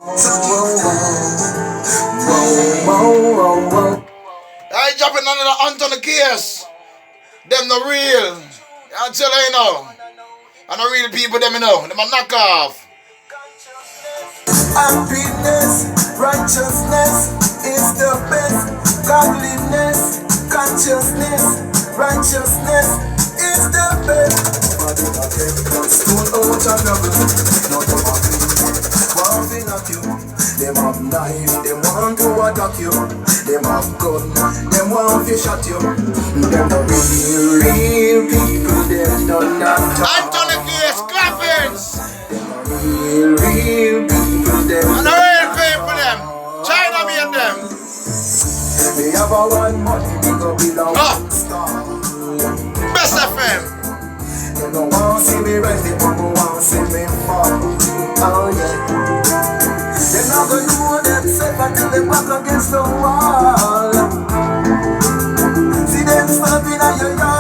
I jumping under the hunt on the case. Them the real. I tell you, you know. And the real people, them, you know. Them a knock off. Happiness, righteousness is the best. Godliness, consciousness, righteousness is the best. Body not get stone out of trouble. Not to happy, warming at you. Them have knife, them want to attack you. Them have gun, them want to shot you. Them the real people, them don't have time. Anthony Case, Clappins. Real people, them. And the real people, them. China made them. They have a one money, they go belong to star. Best FM. They don't want to see me rise, they don't want to see me fall. Oh yeah. They not gonna know themselves until they back against the wall. See them stomping at your yard.